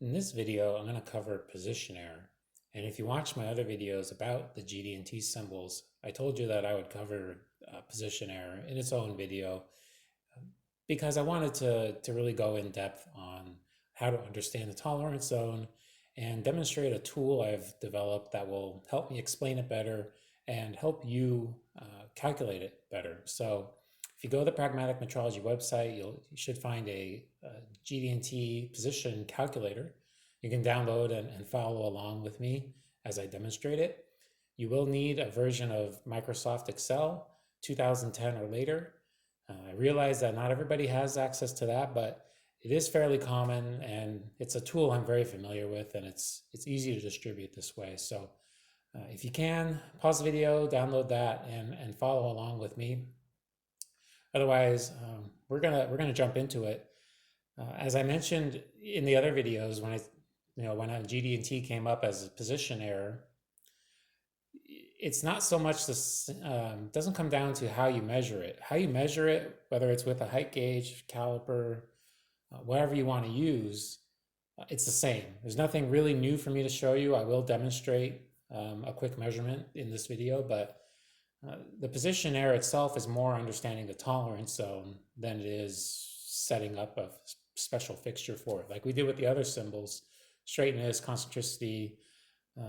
In this video, I'm going to cover position error. And if you watch my other videos about the GD&T symbols, I told you that I would cover position error in its own video because I wanted to really go in depth on how to understand the tolerance zone and demonstrate a tool I've developed that will help me explain it better and help you calculate it better. So if you go to the Pragmatic Metrology website, you should find a GD&T position calculator. You can download and follow along with me as I demonstrate it. You will need a version of Microsoft Excel 2010 or later. I realize that not everybody has access to that, but it is fairly common and it's a tool I'm very familiar with, and it's easy to distribute this way. So if you can, pause the video, download that, and follow along with me. Otherwise, we're gonna jump into it. As I mentioned in the other videos, when a GD&T came up as a position error, it's not so much this doesn't come down to how you measure it. How you measure it, whether it's with a height gauge, caliper, whatever you want to use, it's the same. There's nothing really new for me to show you. I will demonstrate a quick measurement in this video, but the position error itself is more understanding the tolerance zone than it is setting up a special fixture for it. Like we did with the other symbols, straightness, concentricity,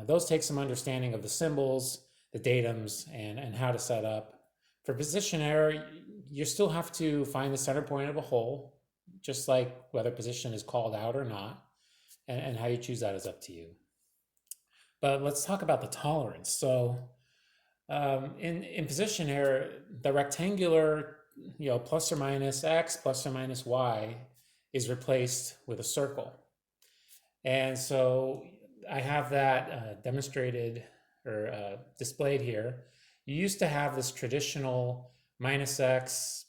those take some understanding of the symbols, the datums, and how to set up. For position error, you still have to find the center point of a hole, just like whether position is called out or not, and how you choose that is up to you. But let's talk about the tolerance. So in position error, the rectangular, plus or minus x, plus or minus y is replaced with a circle. And so I have that demonstrated or displayed here. You used to have this traditional minus x,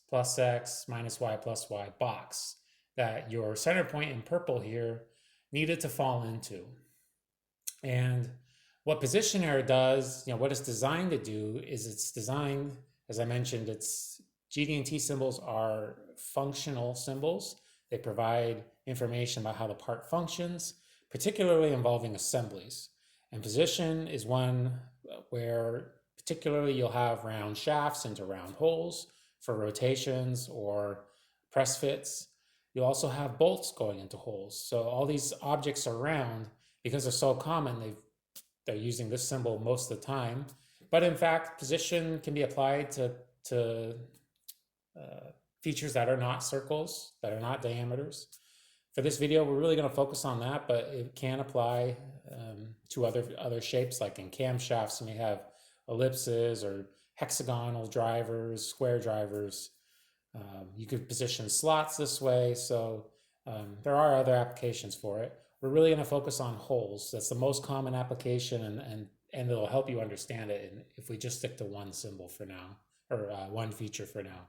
minus y plus y box that your center point in purple here needed to fall into. And what position error does, what it's designed to do is it's designed, as I mentioned, its GD&T symbols are functional symbols. They provide information about how the part functions, particularly involving assemblies. And position is one where particularly you'll have round shafts into round holes for rotations or press fits. You'll also have bolts going into holes. So all these objects are round because they're so common, they're using this symbol most of the time. But in fact, position can be applied to features that are not circles, that are not diameters. For this video, we're really going to focus on that, but it can apply to other shapes, like in camshafts, you may have ellipses or hexagonal drivers, square drivers. You could position slots this way, so there are other applications for it. We're really going to focus on holes. That's the most common application, and it'll help you understand it if we just stick to one symbol for now, or one feature for now.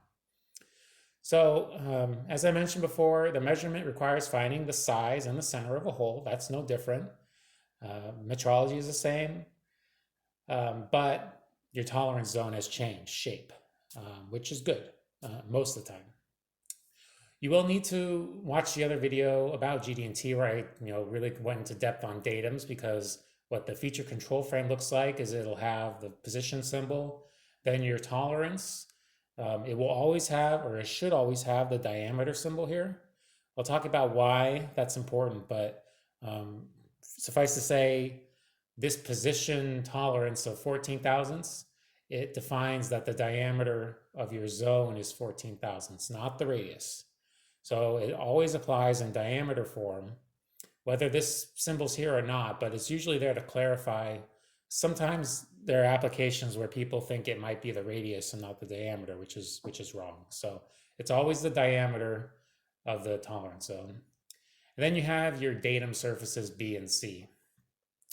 So as I mentioned before, the measurement requires finding the size and the center of a hole. That's no different. Metrology is the same, but your tolerance zone has changed shape, which is good most of the time. You will need to watch the other video about GD&T where I really went into depth on datums, because what the feature control frame looks like is it'll have the position symbol, then your tolerance. It will always have, or it should always have, the diameter symbol here. I'll talk about why that's important, but suffice to say, this position tolerance of 14 thousandths, it defines that the diameter of your zone is 14 thousandths, not the radius. So it always applies in diameter form, whether this symbol's here or not, but it's usually there to clarify. Sometimes there are applications where people think it might be the radius and not the diameter, which is wrong. So it's always the diameter of the tolerance zone. And then you have your datum surfaces B and C.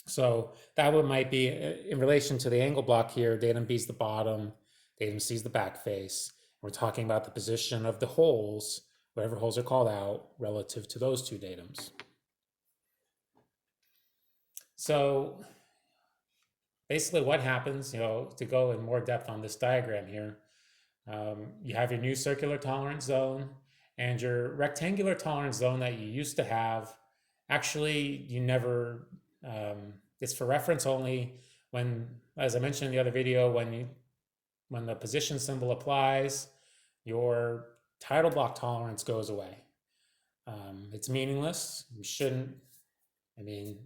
So that one might be in relation to the angle block here. Datum B is the bottom, datum C is the back face. We're talking about the position of the holes, whatever holes are called out, relative to those two datums. So basically what happens, to go in more depth on this diagram here, you have your new circular tolerance zone and your rectangular tolerance zone that you used to have actually you never, it's for reference only when, as I mentioned in the other video, when the position symbol applies, your title block tolerance goes away. It's meaningless. You shouldn't, I mean,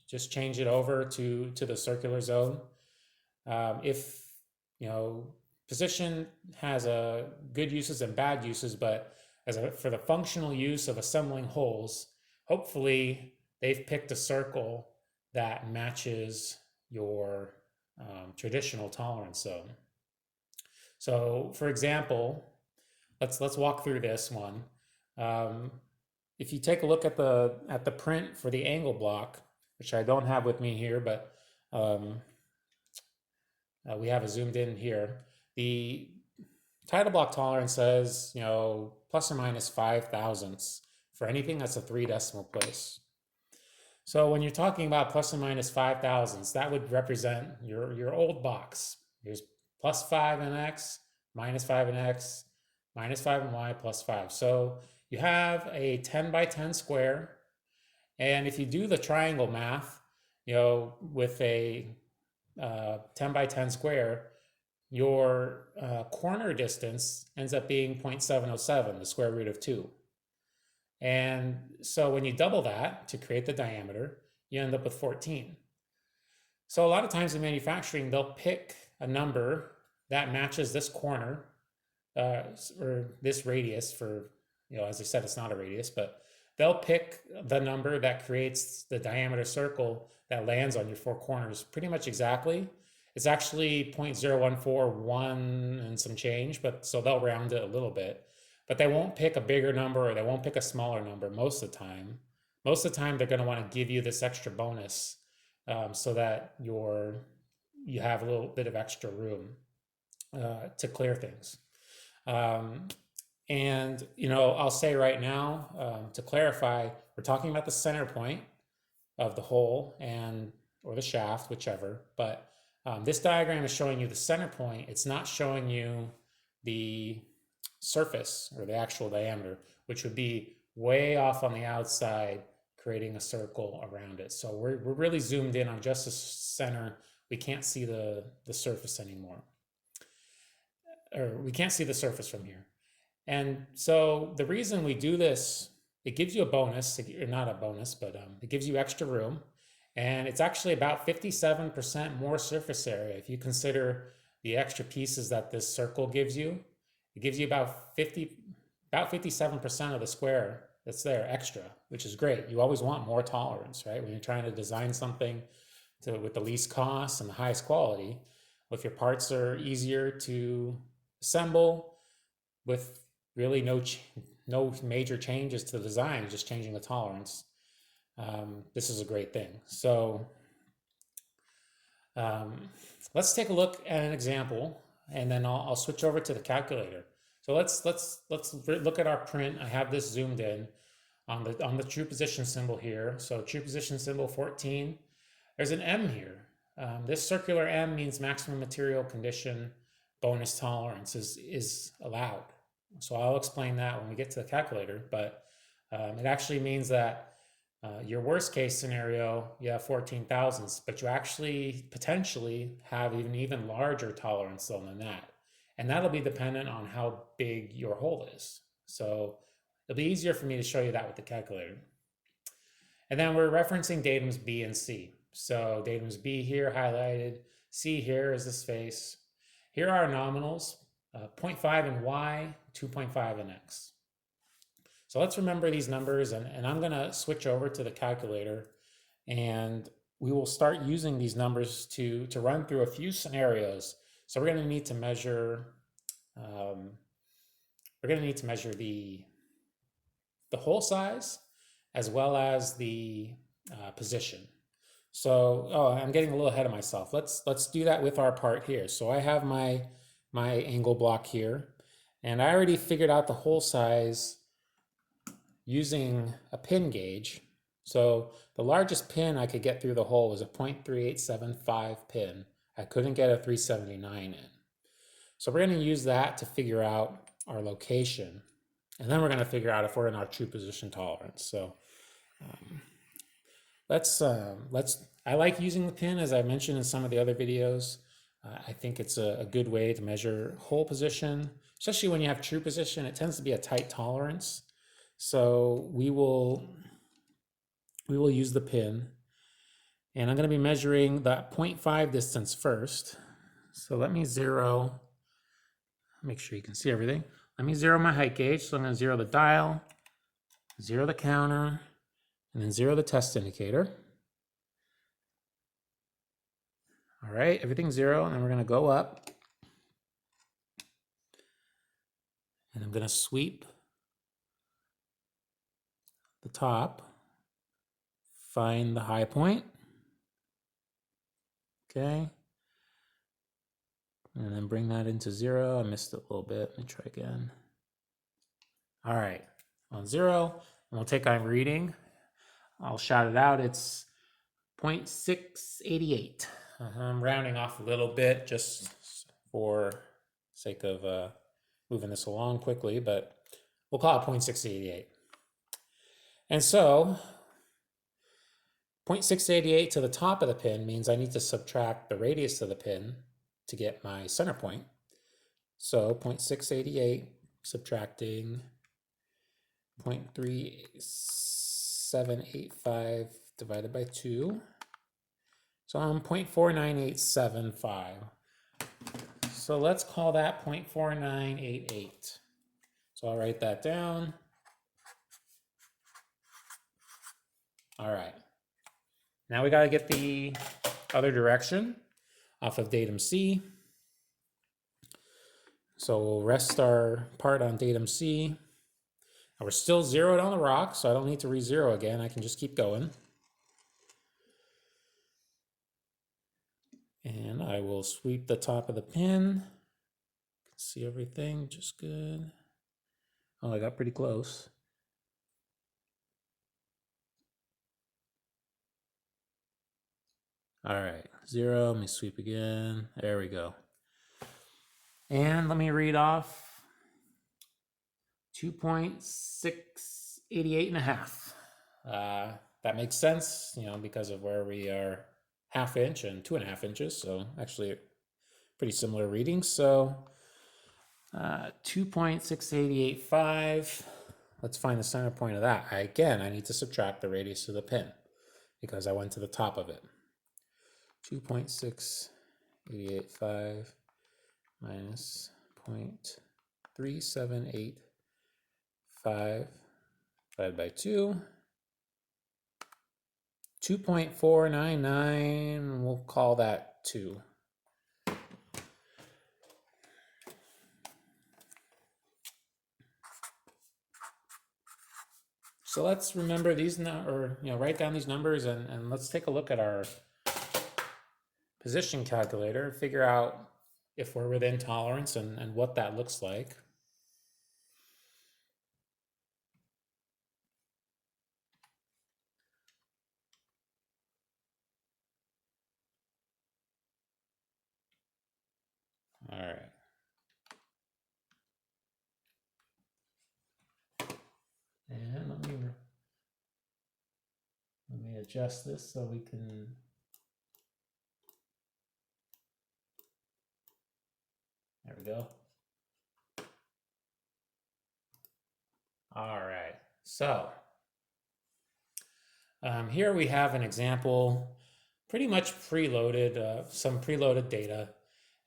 just change it over to the circular zone. If, position has good uses and bad uses, but for the functional use of assembling holes, hopefully they've picked a circle that matches your traditional tolerance zone. So, for example, let's walk through this one. If you take a look at the print for the angle block, which I don't have with me here, but we have it zoomed in here. The title block tolerance says, plus or minus 5 thousandths for anything that's a 3 decimal place. So when you're talking about plus or minus 5 thousandths, that would represent your old box. Here's plus 5 in X, minus 5 in X, minus 5 in Y, plus 5. So you have a 10 by 10 square. And if you do the triangle math, with a 10 by 10 square, your corner distance ends up being 0.707, the square root of 2. And so when you double that to create the diameter, you end up with 14. So a lot of times in manufacturing, they'll pick a number that matches this corner or this radius for, as I said, it's not a radius, but they'll pick the number that creates the diameter circle that lands on your 4 corners pretty much exactly. It's actually 0.0141 and some change, but so they'll round it a little bit. But they won't pick a bigger number or they won't pick a smaller number most of the time. Most of the time, they're going to want to give you this extra bonus so that you have a little bit of extra room to clear things. And, I'll say right now, to clarify, we're talking about the center point of the hole or the shaft, whichever. But this diagram is showing you the center point. It's not showing you the surface or the actual diameter, which would be way off on the outside, creating a circle around it. So we're really zoomed in on just the center. We can't see the surface anymore. Or we can't see the surface from here. And so the reason we do this, it gives you a bonus, or not a bonus, but it gives you extra room. And it's actually about 57% more surface area. If you consider the extra pieces that this circle gives you, it gives you about 57% of the square that's there extra, which is great. You always want more tolerance, right? When you're trying to design something with the least cost and the highest quality, if your parts are easier to assemble with really no major changes to the design, just changing the tolerance, this is a great thing. So let's take a look at an example, and then I'll switch over to the calculator. So let's look at our print. I have this zoomed in on the true position symbol here. So true position symbol 14. There's an M here. This circular M means maximum material condition bonus tolerance is allowed. So I'll explain that when we get to the calculator, but it actually means that your worst case scenario, you have 14 thousandths, but you actually potentially have even larger tolerance zone than that. And that'll be dependent on how big your hole is. So it'll be easier for me to show you that with the calculator. And then we're referencing datums B and C. So datums B here highlighted, C here is the space. Here are our nominals, 0.5 in Y, 2.5 in X. So let's remember these numbers, and I'm gonna switch over to the calculator, and we will start using these numbers to run through a few scenarios. So we're gonna need to measure, the hole size as well as the position. So, I'm getting a little ahead of myself. Let's do that with our part here. So I have my angle block here, and I already figured out the hole size using a pin gauge. So the largest pin I could get through the hole was a 0.3875 pin. I couldn't get a 379 in. So we're going to use that to figure out our location. And then we're going to figure out if we're in our true position tolerance. So I like using the pin, as I mentioned in some of the other videos. I think it's a good way to measure hole position, especially when you have true position. It tends to be a tight tolerance. So we will use the pin, and I'm going to be measuring that 0.5 distance first. So let me zero, make sure you can see everything. Let me zero my height gauge. So I'm going to zero the dial, zero the counter, and then zero the test indicator. All right, everything's zero, and then we're going to go up. And I'm going to sweep the top, find the high point. Okay. And then bring that into zero. I missed it a little bit. Let me try again. All right, on zero, and we'll take our reading. I'll shout it out. It's 0.688. I'm rounding off a little bit just for sake of moving this along quickly, but we'll call it 0.688. And so 0.688 to the top of the pin means I need to subtract the radius of the pin to get my center point. So 0.688 subtracting 0.3785 divided by 2. So I'm 0.49875. So let's call that 0.4988. So I'll write that down. All right. Now we got to get the other direction off of datum C. So we'll rest our part on datum C. Now we're still zeroed on the rock, so I don't need to re-zero again. I can just keep going. And I will sweep the top of the pin. See everything just good. Oh, I got pretty close. All right, zero, let me sweep again. There we go. And let me read off 2.688 and a half. That makes sense, because of where we are 1/2 inch and 2.5 inches. So actually pretty similar readings. So 2.6885. Let's find the center point of that. I need to subtract the radius of the pin because I went to the top of it. 2.6885 minus 0.3785 divided by 2. 2.499, we'll call that 2. So let's remember these, write down these numbers, and let's take a look at our position calculator, figure out if we're within tolerance and what that looks like. All right. And let me adjust this so we can. There we go. All right. So here we have an example, pretty much preloaded, some preloaded data,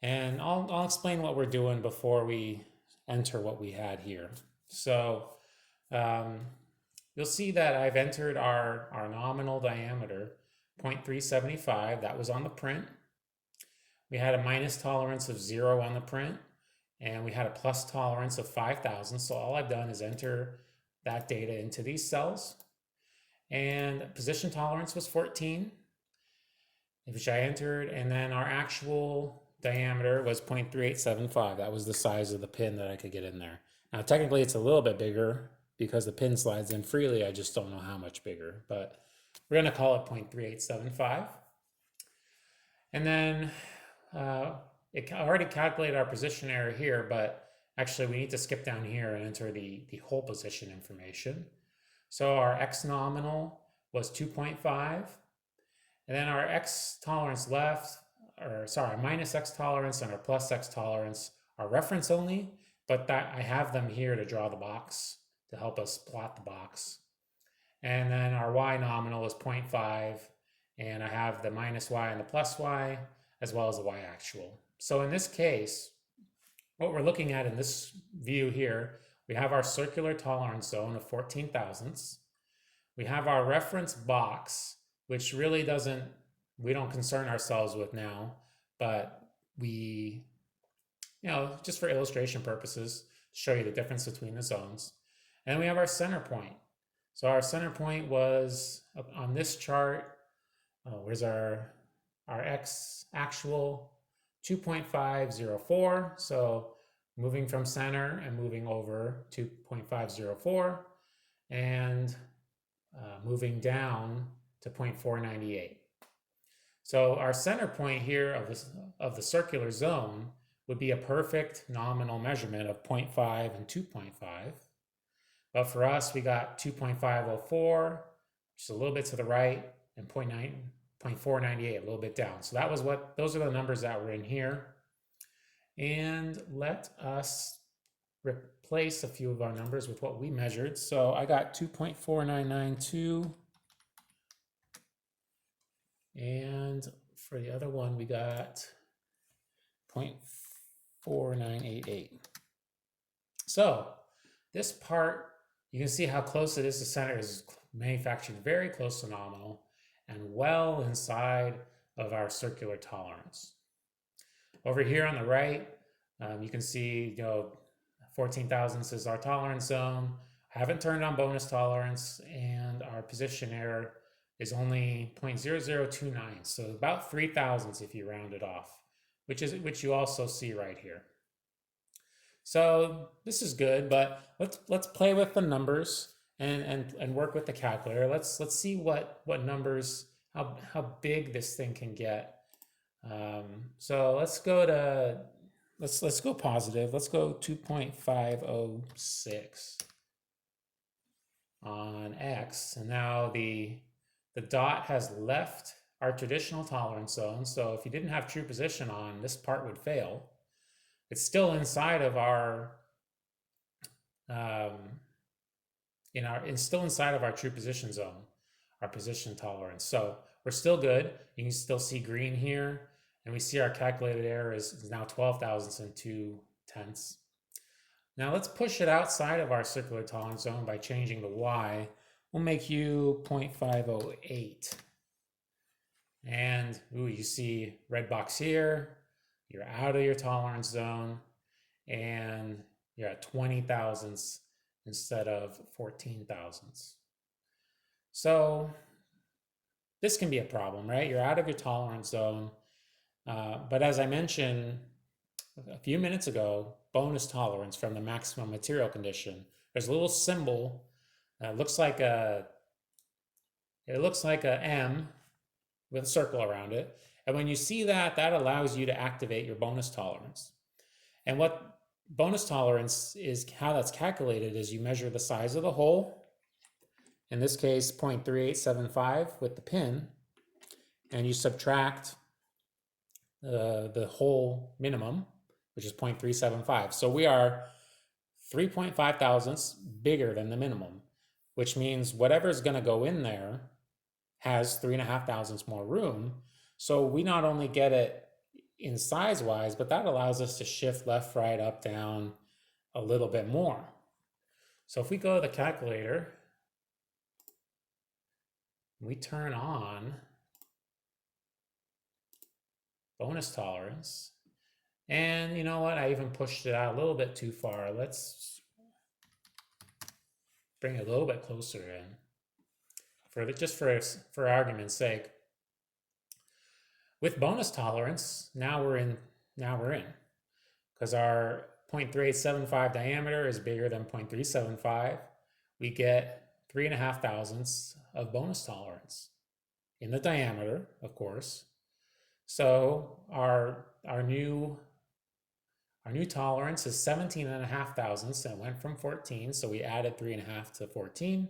and I'll explain what we're doing before we enter what we had here. So you'll see that I've entered our nominal diameter, 0.375. That was on the print. We had a minus tolerance of 0 on the print, and we had a plus tolerance of 5,000. So all I've done is enter that data into these cells. And position tolerance was 14, which I entered, and then our actual diameter was 0.3875. That was the size of the pin that I could get in there. Now, technically, it's a little bit bigger because the pin slides in freely. I just don't know how much bigger, but we're going to call it 0.3875. And then it already calculated our position error here, but actually we need to skip down here and enter the hole position information. So our X nominal was 2.5. And then our X tolerance left, or sorry, minus X tolerance and our plus X tolerance are reference only, but that I have them here to draw the box to help us plot the box. And then our Y nominal is 0.5, and I have the minus Y and the plus Y, as well as the Y actual. So in this case, what we're looking at in this view here, we have our circular tolerance zone of 14 thousandths. We have our reference box, which really we don't concern ourselves with now, but we, just for illustration purposes, show you the difference between the zones. And we have our center point. So our center point was on this chart, where's our X actual, 2.504. So moving from center and moving over 2.504 and moving down to 0.498. So our center point here of the circular zone would be a perfect nominal measurement of 0.5 and 2.5. But for us, we got 2.504, which is a little bit to the right, and 0.498, a little bit down. So those are the numbers that were in here. And let us replace a few of our numbers with what we measured. So I got 2.4992. And for the other one, we got 0.4988. So this part, you can see how close it is. The center is manufactured very close to nominal and well inside of our circular tolerance. Over here on the right, you can see, 14 thousandths is our tolerance zone. I haven't turned on bonus tolerance, and our position error is only 0.0029, so about 3 thousandths if you round it off, which you also see right here. So this is good, but let's play with the numbers and work with the calculator. Let's see what numbers, how big this thing can get. So let's go positive. Let's go 2.506 on X, and now the dot has left our traditional tolerance zone. So if you didn't have true position on, this part would fail. It's still inside of our it's still inside of our true position zone, our position tolerance. So we're still good. You can still see green here, and we see our calculated error is now 12 thousandths and 2 tenths. Now let's push it outside of our circular tolerance zone by changing the Y. We'll make you 0.508. And you see red box here. You're out of your tolerance zone, and you're at 20 thousandths instead of 14 thousandths. So this can be a problem, right? You're out of your tolerance zone. But as I mentioned a few minutes ago, bonus tolerance from the maximum material condition. There's a little symbol that looks like a M with a circle around it. And when you see that, that allows you to activate your bonus tolerance. And what bonus tolerance is, how that's calculated is you measure the size of the hole, in this case 0.3875 with the pin, and you subtract the hole minimum, which is 0.375. So we are 3.5 thousandths bigger than the minimum, which means whatever's going to go in there has 3.5 thousandths more room. So we not only get it in size wise, but that allows us to shift left, right, up, down a little bit more. So if we go to the calculator, we turn on bonus tolerance, and you know what? I even pushed it out a little bit too far. Let's bring it a little bit closer in, for argument's sake. With bonus tolerance, now we're in, because our 0.3875 diameter is bigger than 0.375. We get 3.5 thousandths of bonus tolerance in the diameter, of course. So our new tolerance is 17.5 thousandths, and it went from 14. So we added 3.5 to 14,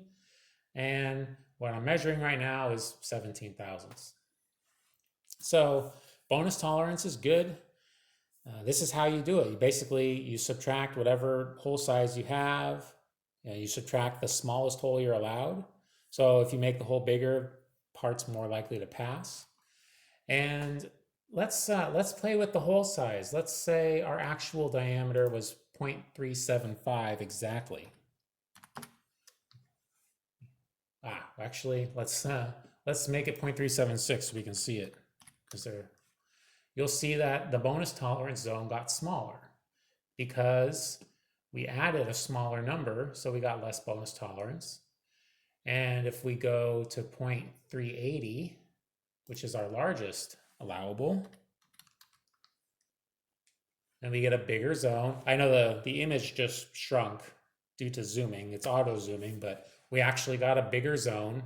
and what I'm measuring right now is 17 thousandths. So bonus tolerance is good. This is how you do it. You subtract whatever hole size you have. You subtract the smallest hole you're allowed. So if you make the hole bigger, part's more likely to pass. And let's play with the hole size. Let's say our actual diameter was 0.375 exactly. Actually, let's make it 0.376 so we can see it, because you'll see that the bonus tolerance zone got smaller because we added a smaller number, so we got less bonus tolerance. And if we go to 0.380, which is our largest allowable, then we get a bigger zone. I know the image just shrunk due to zooming. It's auto zooming, but we actually got a bigger zone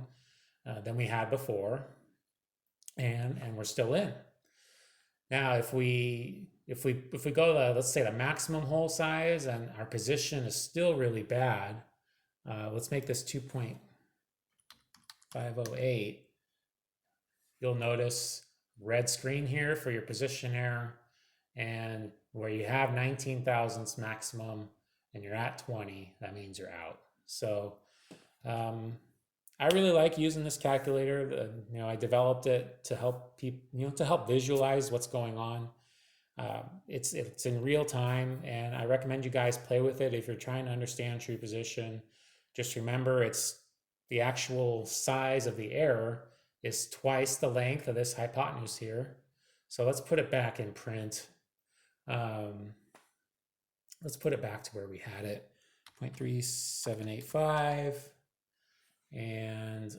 than we had before, and we're still in. Now, if we go to, let's say, the maximum hole size and our position is still really bad, let's make this 2.508. You'll notice red screen here for your position error, and where you have 19 thousandths maximum and you're at 20, that means you're out. So I really like using this calculator. I developed it to help people, to help visualize what's going on. It's in real time, and I recommend you guys play with it if you're trying to understand true position. Just remember, it's the actual size of the error is twice the length of this hypotenuse here. So let's put it back in print. Let's put it back to where we had it, 0.3785 and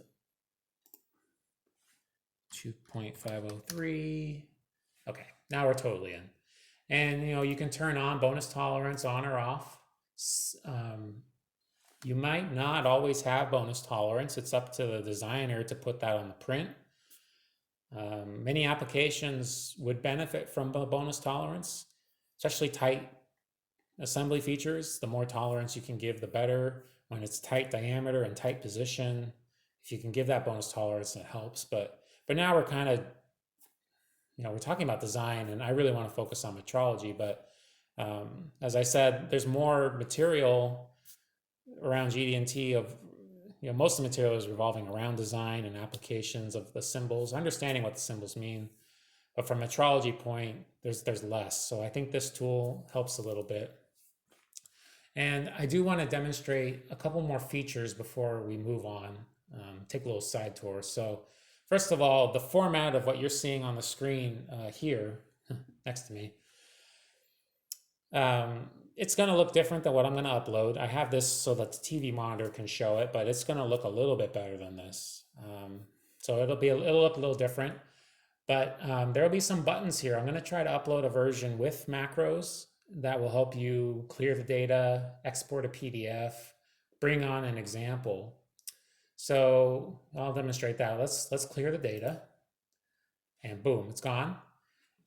2.503. Okay, now we're totally in. And you can turn on bonus tolerance on or off. You might not always have bonus tolerance. It's up to the designer to put that on the print. Many applications would benefit from bonus tolerance, especially tight assembly features. The more tolerance you can give, the better. When it's tight diameter and tight position, if you can give that bonus tolerance, it helps. But now we're kind of, we're talking about design, and I really want to focus on metrology. But as I said, there's more material around GD&T most of the material is revolving around design and applications of the symbols, understanding what the symbols mean. But from a metrology point, there's less. So I think this tool helps a little bit. And I do want to demonstrate a couple more features before we move on, take a little side tour. So first of all, the format of what you're seeing on the screen here next to me, it's going to look different than what I'm going to upload. I have this so that the TV monitor can show it, but it's going to look a little bit better than this. So it'll look a little different, but there'll be some buttons here. I'm going to try to upload a version with macros that will help you clear the data, export a PDF, bring on an example. So I'll demonstrate that. Let's clear the data, and boom, it's gone.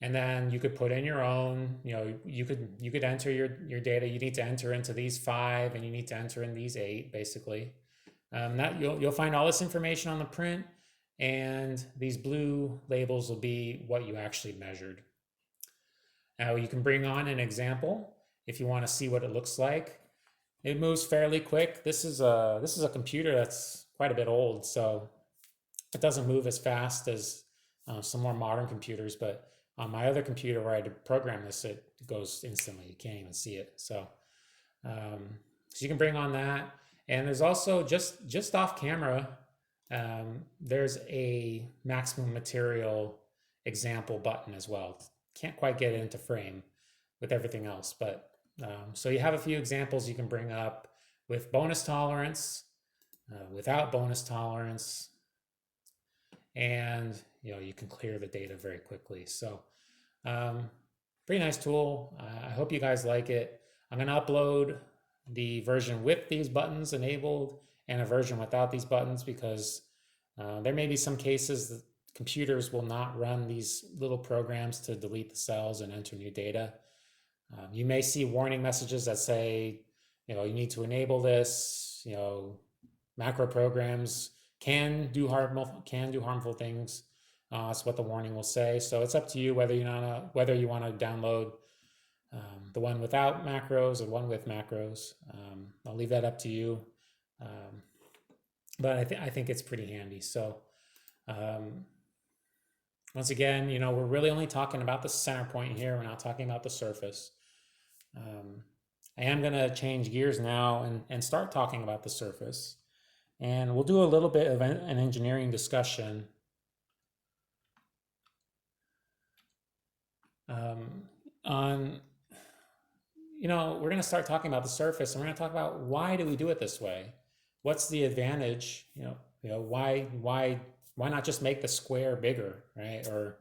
And then you could put in your own, you could enter your data. You need to enter into these 5, and you need to enter in these 8, basically. You'll find all this information on the print, and these blue labels will be what you actually measured. Now you can bring on an example if you want to see what it looks like. It moves fairly quick. This is a computer that's quite a bit old, so it doesn't move as fast as some more modern computers, but on my other computer where I program this, it goes instantly. You can't even see it. So you can bring on that. And there's also, just off camera, there's a maximum material example button as well. Can't quite get it into frame with everything else. But so you have a few examples you can bring up with bonus tolerance, without bonus tolerance, and you can clear the data very quickly. So pretty nice tool. I hope you guys like it. I'm going to upload the version with these buttons enabled and a version without these buttons, because there may be some cases that computers will not run these little programs to delete the cells and enter new data. You may see warning messages that say, you need to enable this, macro programs can do harmful things. That's what the warning will say. So it's up to you whether you want to download the one without macros or one with macros. I'll leave that up to you. But I think it's pretty handy. So once again, we're really only talking about the center point here. We're not talking about the surface. I am going to change gears now and start talking about the surface. And we'll do a little bit of an engineering discussion on, we're going to start talking about the surface, and we're going to talk about why do we do it this way? What's the advantage? Why not just make the square bigger, right? Or,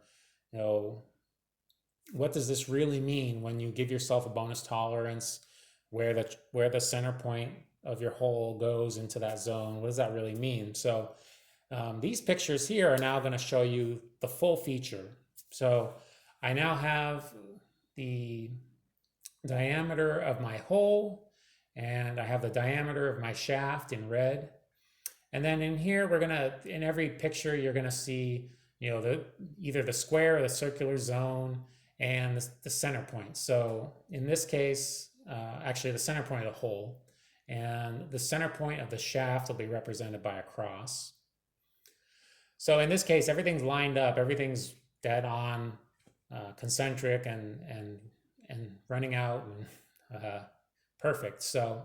what does this really mean when you give yourself a bonus tolerance where the center point of your hole goes into that zone? What does that really mean? So these pictures here are now going to show you the full feature. So I now have the diameter of my hole, and I have the diameter of my shaft in red. And then in here, in every picture, you're gonna see, either the square or the circular zone and the center point. So in this case, actually the center point of the hole, and the center point of the shaft will be represented by a cross. So in this case, everything's lined up, everything's dead on, concentric and running out, and perfect. So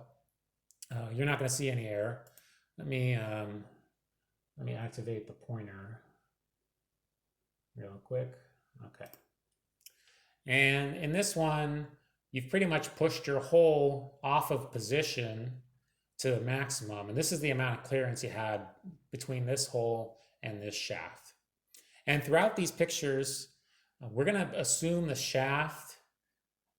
you're not going to see any error. Let me activate the pointer real quick. Okay. And in this one, you've pretty much pushed your hole off of position to the maximum. And this is the amount of clearance you had between this hole and this shaft. And throughout these pictures, we're going to assume the shaft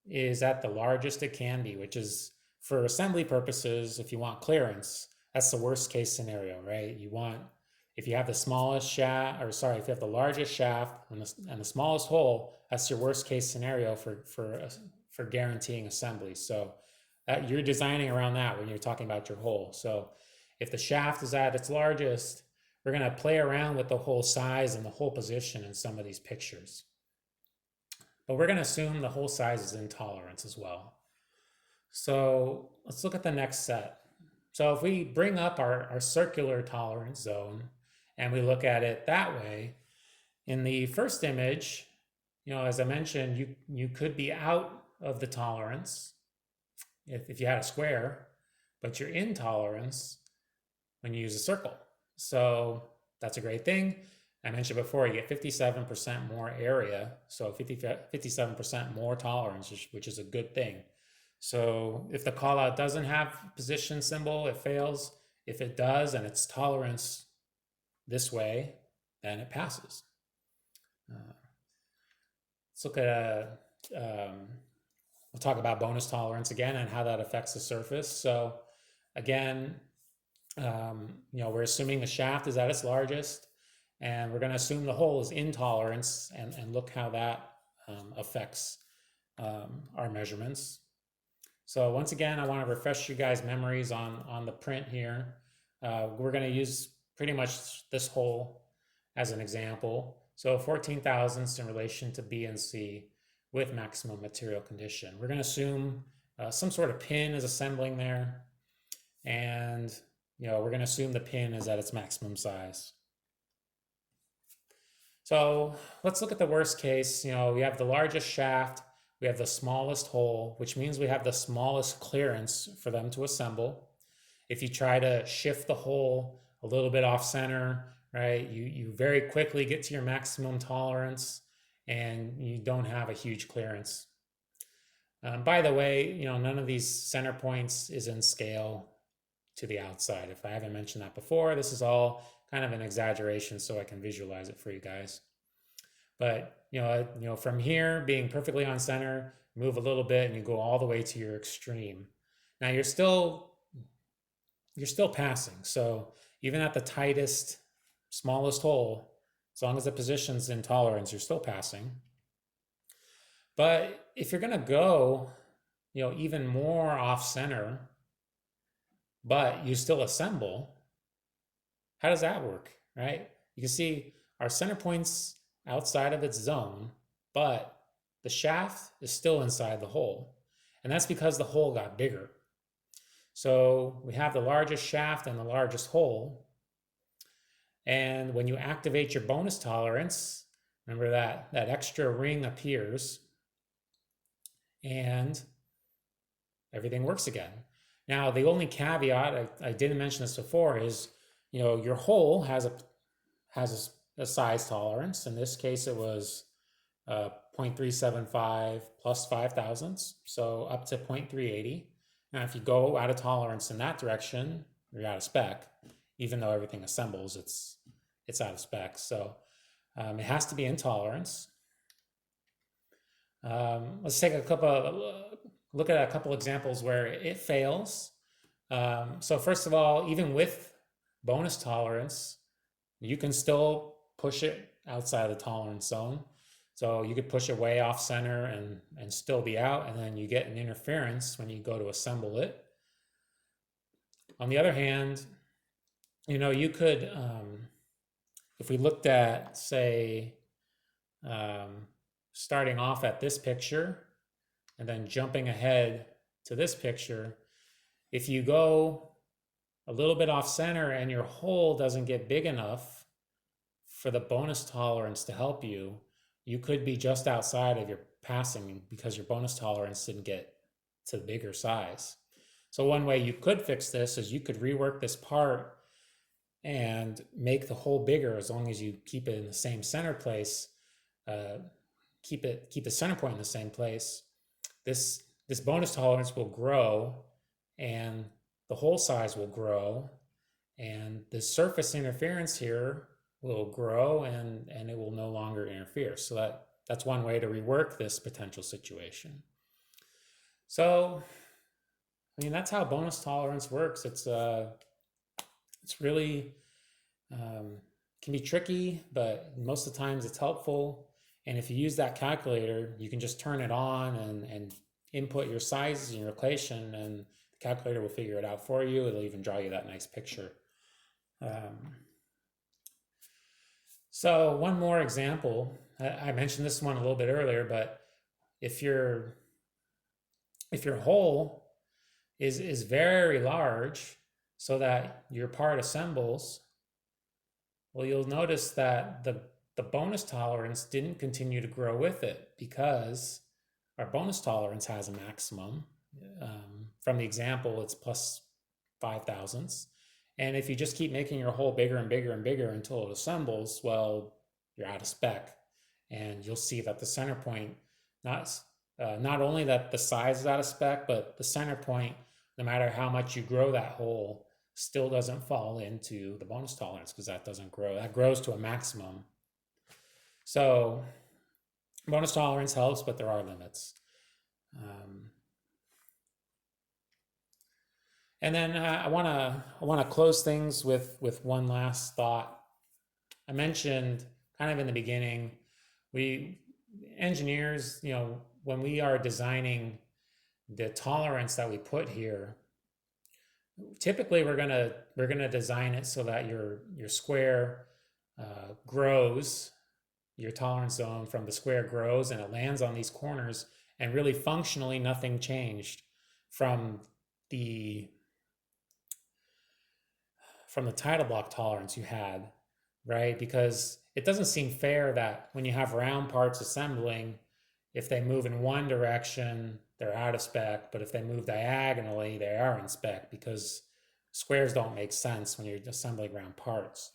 is at the largest it can be, which is, for assembly purposes, if you want clearance, that's the worst case scenario, right? If you have the smallest shaft, if you have the largest shaft and the smallest hole, that's your worst case scenario for guaranteeing assembly. So you're designing around that when you're talking about your hole. So if the shaft is at its largest, we're going to play around with the hole size and the hole position in some of these pictures. But we're going to assume the hole size is in tolerance as well. So let's look at the next set. So if we bring up our circular tolerance zone and we look at it that way, in the first image, as I mentioned, you could be out of the tolerance if you had a square, but you're in tolerance when you use a circle. So that's a great thing. I mentioned before, you get 57% more area, so 57% more tolerance, which is a good thing. So if the callout doesn't have position symbol, it fails. If it does and it's tolerance this way, then it passes. Let's look at we'll talk about bonus tolerance again and how that affects the surface. So again, we're assuming the shaft is at its largest, and we're going to assume the hole is in tolerance, and look how that affects our measurements. So once again, I want to refresh you guys' memories on the print here. We're going to use pretty much this hole as an example. So 14 thousandths in relation to B and C with maximum material condition. We're going to assume some sort of pin is assembling there, and we're going to assume the pin is at its maximum size. So let's look at the worst case. We have the largest shaft, we have the smallest hole, which means we have the smallest clearance for them to assemble. If you try to shift the hole a little bit off center, right, you very quickly get to your maximum tolerance and you don't have a huge clearance. By the way, none of these center points is in scale to the outside. If I haven't mentioned that before, this is all kind of an exaggeration so I can visualize it for you guys. But from here, being perfectly on center, move a little bit and you go all the way to your extreme. Now you're still passing. So even at the tightest, smallest hole, as long as the position's in tolerance, you're still passing. But if you're going to go, even more off center, but you still assemble, How does that work, right? You can see our center point's outside of its zone, but the shaft is still inside the hole. And that's because the hole got bigger. So we have the largest shaft and the largest hole. And when you activate your bonus tolerance, remember that extra ring appears and everything works again. Now, the only caveat, I didn't mention this before, is your hole has a size tolerance. In this case, it was 0.375 plus 5 thousandths, so up to 0.380. Now, if you go out of tolerance in that direction, you're out of spec. Even though everything assembles, it's out of spec. So it has to be in tolerance. Let's take look at a couple examples where it fails. So first of all, even with bonus tolerance, you can still push it outside of the tolerance zone. So you could push it way off center and still be out, and then you get an interference when you go to assemble it. On the other hand, you could, if we looked at, say, starting off at this picture and then jumping ahead to this picture, if you go a little bit off center and your hole doesn't get big enough for the bonus tolerance to help you, you could be just outside of your passing because your bonus tolerance didn't get to the bigger size. So one way you could fix this is you could rework this part and make the hole bigger as long as you keep it in the same center place, keep the center point in the same place. This bonus tolerance will grow and the hole size will grow and the surface interference here will grow and it will no longer interfere. So that's one way to rework this potential situation. So, that's how bonus tolerance works. It's really can be tricky, but most of the times it's helpful. And if you use that calculator, you can just turn it on and input your sizes and your location, and the calculator will figure it out for you. It'll even draw you that nice picture. So one more example. I mentioned this one a little bit earlier, but if your hole is very large so that your part assembles, well, you'll notice that the bonus tolerance didn't continue to grow with it because our bonus tolerance has a maximum. From the example, it's plus 5 thousandths. And if you just keep making your hole bigger and bigger and bigger until it assembles, well, you're out of spec. And you'll see that the center point, not only that the size is out of spec, but the center point, no matter how much you grow that hole, still doesn't fall into the bonus tolerance because that doesn't grow. That grows to a maximum. So bonus tolerance helps, but there are limits. And then I want to close things with one last thought. I mentioned kind of in the beginning, we engineers, when we are designing the tolerance that we put here, typically we're gonna design it so that your square grows, your tolerance zone from the square grows and it lands on these corners, and really functionally nothing changed from the title block tolerance you had, right? Because it doesn't seem fair that when you have round parts assembling, if they move in one direction, they're out of spec, but if they move diagonally, they are in spec because squares don't make sense when you're assembling round parts.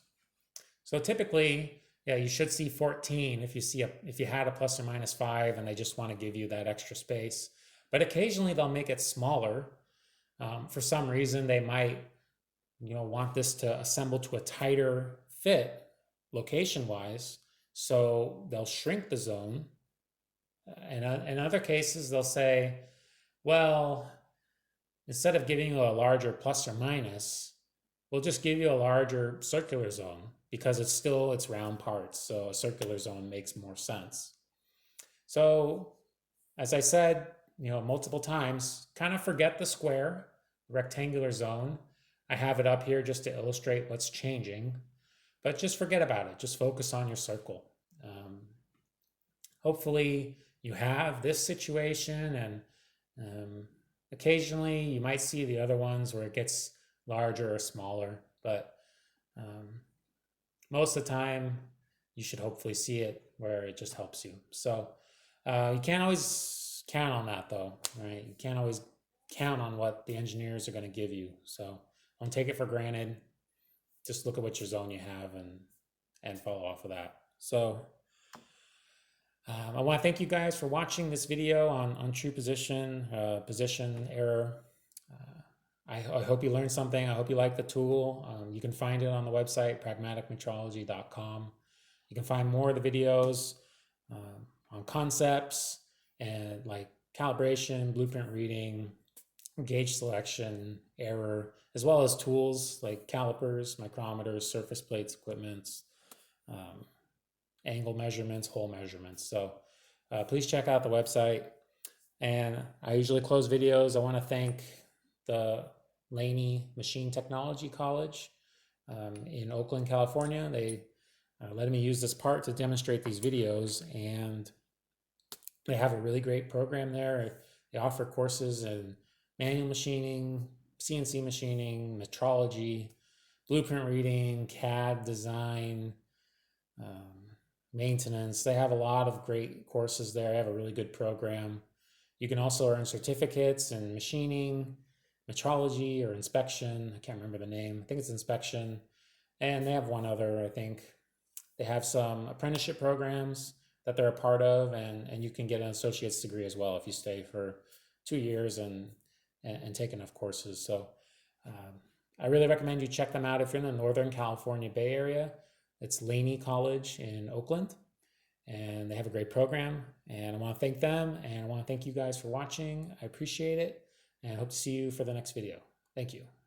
So typically, you should see 14 if you had a plus or minus 5 and they just want to give you that extra space. But occasionally they'll make it smaller. For some reason, they might want this to assemble to a tighter fit location-wise, so they'll shrink the zone. And in other cases, they'll say, well, instead of giving you a larger plus or minus, we'll just give you a larger circular zone because it's round parts, so a circular zone makes more sense. So, as I said, multiple times, kind of forget the square, rectangular zone. I have it up here just to illustrate what's changing, but just forget about it. Just focus on your circle. Hopefully you have this situation, and occasionally you might see the other ones where it gets larger or smaller, but most of the time you should hopefully see it where it just helps you. So you can't always count on that though, right? You can't always count on what the engineers are going to give you. So don't take it for granted. Just look at what your zone you have and follow off of that. So I want to thank you guys for watching this video on true position, position error. I hope you learned something. I hope you like the tool. You can find it on the website, pragmaticmetrology.com. You can find more of the videos on concepts and like calibration, blueprint reading, gauge selection, error, as well as tools like calipers, micrometers, surface plates, equipments, angle measurements, hole measurements. So please check out the website. And I usually close videos. I want to thank the Laney Machine Technology College in Oakland, California. They let me use this part to demonstrate these videos, and they have a really great program there. They offer courses in manual machining, CNC machining, metrology, blueprint reading, CAD design, maintenance. They have a lot of great courses there. They have a really good program. You can also earn certificates in machining, metrology, or inspection. I can't remember the name. I think it's inspection. And they have one other, I think. They have some apprenticeship programs that they're a part of, and you can get an associate's degree as well if you stay for 2 years and take enough courses. So I really recommend you check them out if you're in the Northern California Bay Area. It's Laney College in Oakland, and they have a great program, and I want to thank them, and I want to thank you guys for watching. I appreciate it, and I hope to see you for the next video. Thank you.